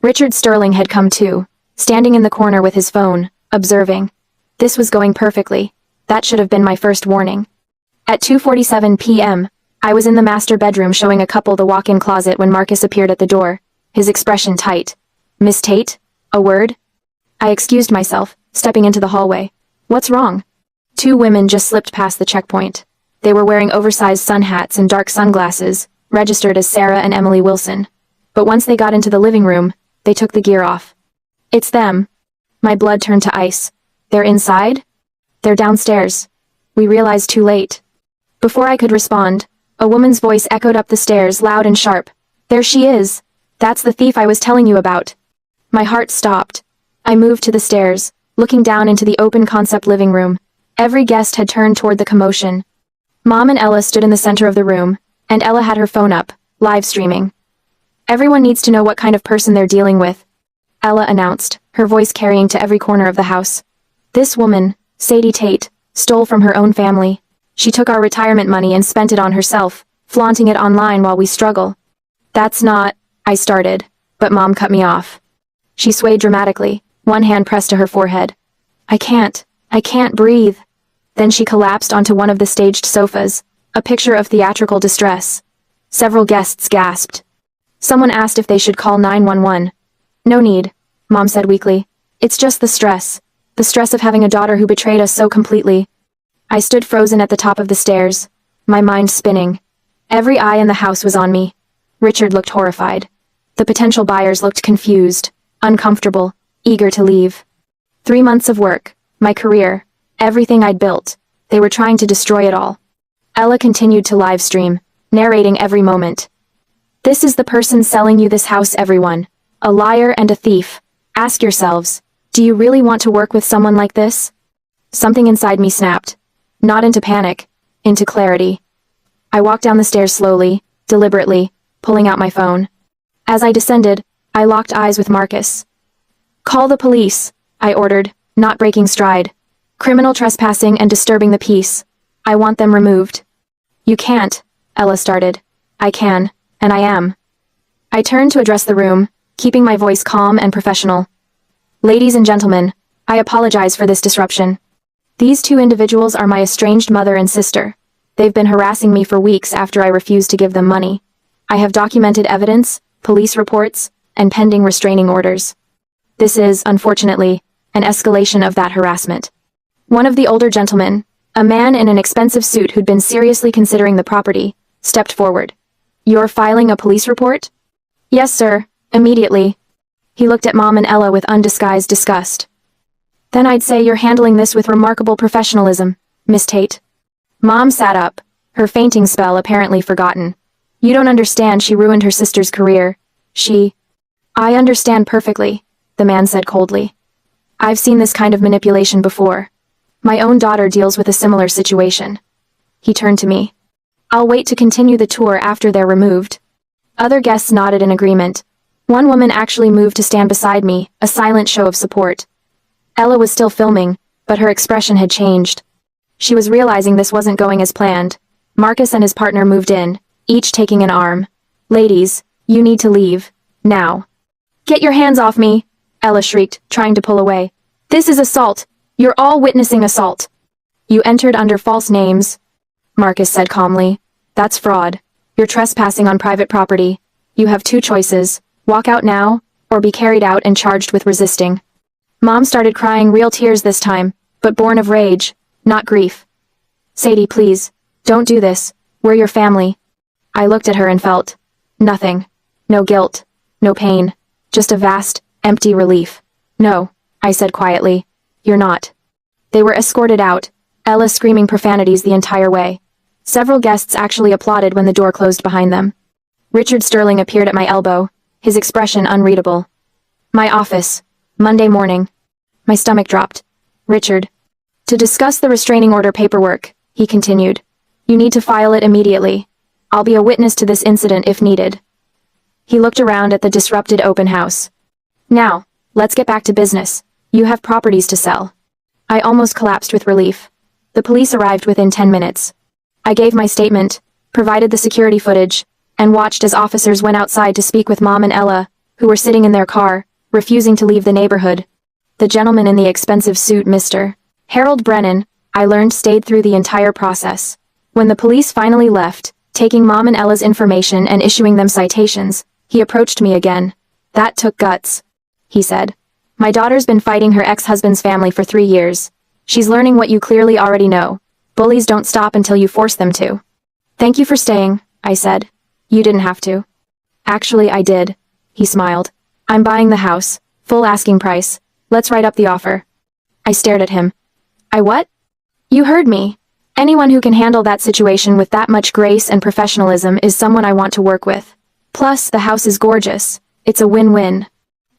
S1: Richard Sterling had come too, standing in the corner with his phone, observing. This was going perfectly. That should have been my first warning. At 2:47 p.m., I was in the master bedroom showing a couple the walk-in closet when Marcus appeared at the door, his expression tight. "Miss Tate? A word?" I excused myself, stepping into the hallway. "What's wrong?" Two women just slipped past the checkpoint. They were wearing oversized sun hats and dark sunglasses, registered as Sarah and Emily Wilson. But once they got into the living room, they took the gear off. "It's them." My blood turned to ice. "They're inside?" "They're downstairs." We realized too late. Before I could respond, a woman's voice echoed up the stairs loud and sharp. "There she is! That's the thief I was telling you about." My heart stopped. I moved to the stairs, looking down into the open concept living room. Every guest had turned toward the commotion. Mom and Ella stood in the center of the room, and Ella had her phone up, live streaming. "Everyone needs to know what kind of person they're dealing with," Ella announced, her voice carrying to every corner of the house. "This woman, Sadie Tate, stole from her own family. She took our retirement money and spent it on herself, flaunting it online while we struggle." "That's not," I started, but Mom cut me off. She swayed dramatically, one hand pressed to her forehead. I can't breathe." Then she collapsed onto one of the staged sofas, a picture of theatrical distress. Several guests gasped. Someone asked if they should call 911. "No need," Mom said weakly. "It's just the stress. The stress of having a daughter who betrayed us so completely." I stood frozen at the top of the stairs, my mind spinning. Every eye in the house was on me. Richard looked horrified. The potential buyers looked confused, uncomfortable, eager to leave. 3 months of work, my career, everything I'd built, they were trying to destroy it all. Ella continued to live stream, narrating every moment. "This is the person selling you this house, everyone. A liar and a thief. Ask yourselves, do you really want to work with someone like this?" Something inside me snapped. Not into panic, into clarity. I walked down the stairs slowly, deliberately, pulling out my phone. As I descended, I locked eyes with Marcus. "Call the police," I ordered, not breaking stride. "Criminal trespassing and disturbing the peace. I want them removed." "You can't," Ella started. "I can, and I am." I turned to address the room, keeping my voice calm and professional. "Ladies and gentlemen, I apologize for this disruption. These two individuals are my estranged mother and sister. They've been harassing me for weeks after I refused to give them money. I have documented evidence, police reports, and pending restraining orders. This is, unfortunately, an escalation of that harassment." One of the older gentlemen, a man in an expensive suit who'd been seriously considering the property, stepped forward. "You're filing a police report?" "Yes, sir, immediately." He looked at Mom and Ella with undisguised disgust. "Then I'd say you're handling this with remarkable professionalism, Miss Tate." Mom sat up, her fainting spell apparently forgotten. "You don't understand, she ruined her sister's career. I understand perfectly," the man said coldly. "I've seen this kind of manipulation before. My own daughter deals with a similar situation." He turned to me. "I'll wait to continue the tour after they're removed." Other guests nodded in agreement. One woman actually moved to stand beside me, a silent show of support. Ella was still filming, but her expression had changed. She was realizing this wasn't going as planned. Marcus and his partner moved in, each taking an arm. "Ladies, you need to leave. Now." "Get your hands off me!" Ella shrieked, trying to pull away. "This is assault. You're all witnessing assault." "You entered under false names," Marcus said calmly. "That's fraud. You're trespassing on private property. You have two choices. Walk out now, or be carried out and charged with resisting." Mom started crying, real tears this time, but born of rage, not grief. "Sadie, please, don't do this. We're your family." I looked at her and felt nothing. No guilt, no pain, just a vast, empty relief. "No," I said quietly. "You're not." They were escorted out, Ella screaming profanities the entire way. Several guests actually applauded when the door closed behind them. Richard Sterling appeared at my elbow, his expression unreadable. "My office. Monday morning." My stomach dropped. "Richard." "To discuss the restraining order paperwork," he continued. "You need to file it immediately. I'll be a witness to this incident if needed." He looked around at the disrupted open house. "Now, let's get back to business. You have properties to sell." I almost collapsed with relief. The police arrived within 10 minutes. I gave my statement, provided the security footage, and watched as officers went outside to speak with Mom and Ella, who were sitting in their car, refusing to leave the neighborhood, The gentleman in the expensive suit, Mr. Harold Brennan, I learned, stayed through the entire process. When the police finally left, taking Mom and Ella's information and issuing them citations, he approached me again. "That took guts," he said. "My daughter's been fighting her ex-husband's family for 3 years. She's learning what you clearly already know. Bullies don't stop until you force them to." "Thank you for staying," I said. "You didn't have to." "Actually, I did," he smiled. "I'm buying the house, full asking price. Let's write up the offer." I stared at him. "I what?" "You heard me. Anyone who can handle that situation with that much grace and professionalism is someone I want to work with. Plus, the house is gorgeous. It's a win-win."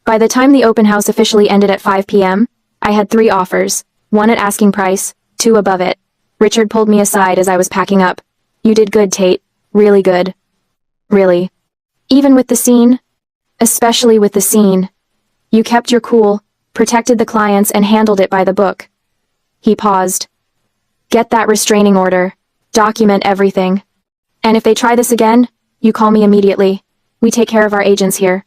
S1: By the time the open house officially ended at 5 p.m., I had 3 offers, 1 at asking price, 2 above it. Richard pulled me aside as I was packing up. "You did good, Tate. Really good." "Really? Even with the scene?" "Especially with the scene. You kept your cool, protected the clients, and handled it by the book." He paused. "Get that restraining order. Document everything. And if they try this again, you call me immediately. We take care of our agents here."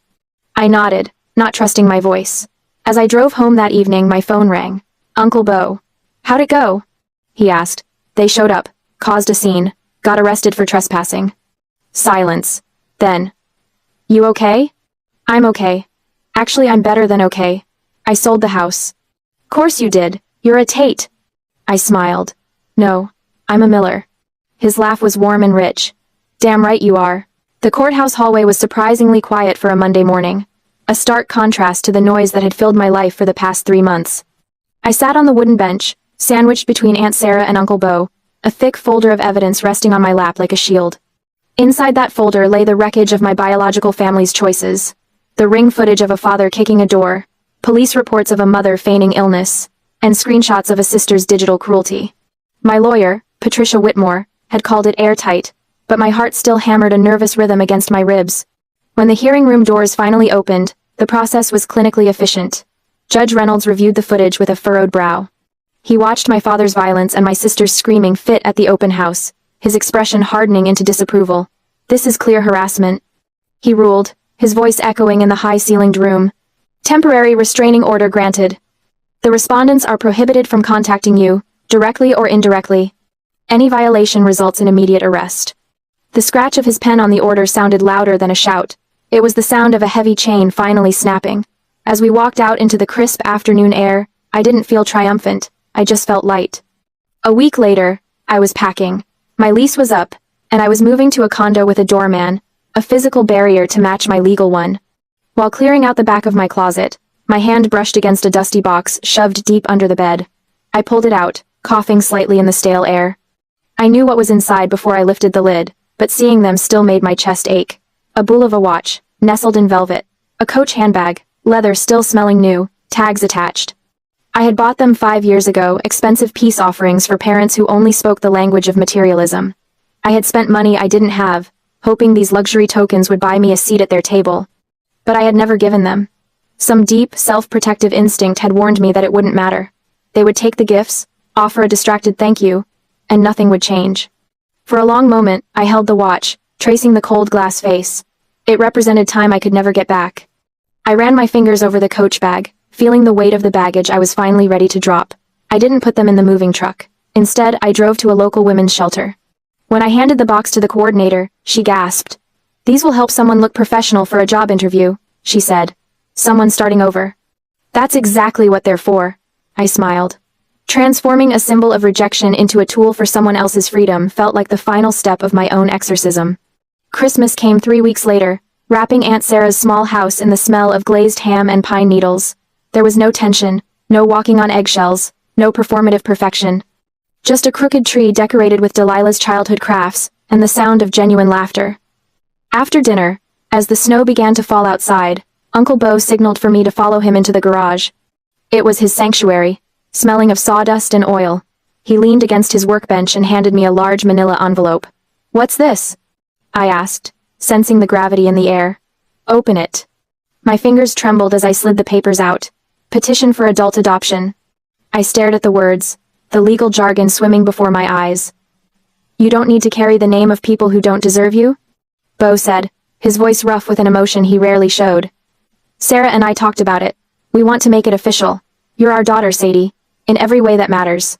S1: I nodded, not trusting my voice. As I drove home that evening, my phone rang. "Uncle Bo." "How'd it go?" he asked. "They showed up, caused a scene, got arrested for trespassing." Silence. Then, "You okay?" "I'm okay. Actually, I'm better than okay. I sold the house." "Course you did. You're a Tate." I smiled. "No, I'm a Miller." His laugh was warm and rich. "Damn right you are." The courthouse hallway was surprisingly quiet for a Monday morning, a stark contrast to the noise that had filled my life for the past 3 months. I sat on the wooden bench, sandwiched between Aunt Sarah and Uncle Bo, a thick folder of evidence resting on my lap like a shield. Inside that folder lay the wreckage of my biological family's choices, the ring footage of a father kicking a door, police reports of a mother feigning illness, and screenshots of a sister's digital cruelty. My lawyer, Patricia Whitmore, had called it airtight, but my heart still hammered a nervous rhythm against my ribs. When the hearing room doors finally opened, the process was clinically efficient. Judge Reynolds reviewed the footage with a furrowed brow. He watched my father's violence and my sister's screaming fit at the open house, his expression hardening into disapproval. "This is clear harassment," he ruled, his voice echoing in the high-ceilinged room. "Temporary restraining order granted. The respondents are prohibited from contacting you, directly or indirectly. Any violation results in immediate arrest." The scratch of his pen on the order sounded louder than a shout. It was the sound of a heavy chain finally snapping. As we walked out into the crisp afternoon air, I didn't feel triumphant, I just felt light. A week later, I was packing. My lease was up, and I was moving to a condo with a doorman, a physical barrier to match my legal one. While clearing out the back of my closet, my hand brushed against a dusty box shoved deep under the bed. I pulled it out, coughing slightly in the stale air. I knew what was inside before I lifted the lid, but seeing them still made my chest ache. A Bulova watch, nestled in velvet. A Coach handbag, leather still smelling new, tags attached. I had bought them 5 years ago, expensive peace offerings for parents who only spoke the language of materialism. I had spent money I didn't have, hoping these luxury tokens would buy me a seat at their table. But I had never given them. Some deep, self-protective instinct had warned me that it wouldn't matter. They would take the gifts, offer a distracted thank you, and nothing would change. For a long moment, I held the watch, tracing the cold glass face. It represented time I could never get back. I ran my fingers over the Coach bag, feeling the weight of the baggage I was finally ready to drop. I didn't put them in the moving truck. Instead, I drove to a local women's shelter. When I handed the box to the coordinator, she gasped. "These will help someone look professional for a job interview," she said. "Someone starting over." "That's exactly what they're for," I smiled. Transforming a symbol of rejection into a tool for someone else's freedom felt like the final step of my own exorcism. Christmas came 3 weeks later, wrapping Aunt Sarah's small house in the smell of glazed ham and pine needles. There was no tension, no walking on eggshells, no performative perfection. Just a crooked tree decorated with Delilah's childhood crafts, and the sound of genuine laughter. After dinner, as the snow began to fall outside, Uncle Bo signaled for me to follow him into the garage. It was his sanctuary, smelling of sawdust and oil. He leaned against his workbench and handed me a large manila envelope. "What's this?" I asked, sensing the gravity in the air. "Open it." My fingers trembled as I slid the papers out. Petition for adult adoption. I stared at the words, the legal jargon swimming before my eyes. "You don't need to carry the name of people who don't deserve you?" Bo said, his voice rough with an emotion he rarely showed. "Sarah and I talked about it. We want to make it official. You're our daughter, Sadie. In every way that matters.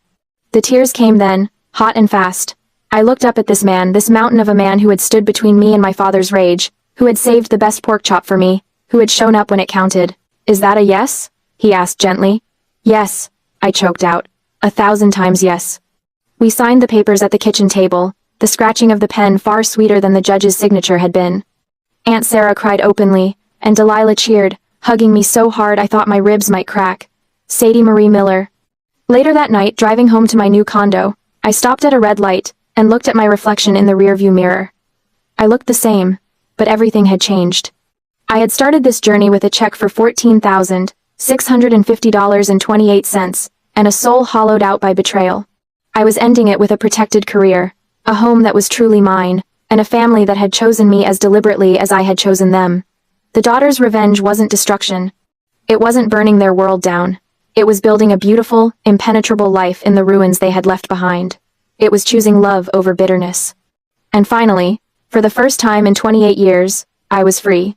S1: The tears came then, hot and fast. I looked up at this man, this mountain of a man who had stood between me and my father's rage, who had saved the best pork chop for me, who had shown up when it counted. Is that a yes? He asked gently. Yes, I choked out. 1,000 times yes. We signed the papers at the kitchen table, the scratching of the pen far sweeter than the judge's signature had been. Aunt Sarah cried openly, and Delilah cheered, hugging me so hard I thought my ribs might crack. Sadie Marie Miller. Later that night, driving home to my new condo, I stopped at a red light and looked at my reflection in the rearview mirror. I looked the same, but everything had changed. I had started this journey with a check for $14,650.28 and a soul hollowed out by betrayal. I was ending it with a protected career, a home that was truly mine, and a family that had chosen me as deliberately as I had chosen them. The daughter's revenge wasn't destruction. It wasn't burning their world down. It was building a beautiful, impenetrable life in the ruins they had left behind. It was choosing love over bitterness. And finally, for the first time in 28 years, I was free.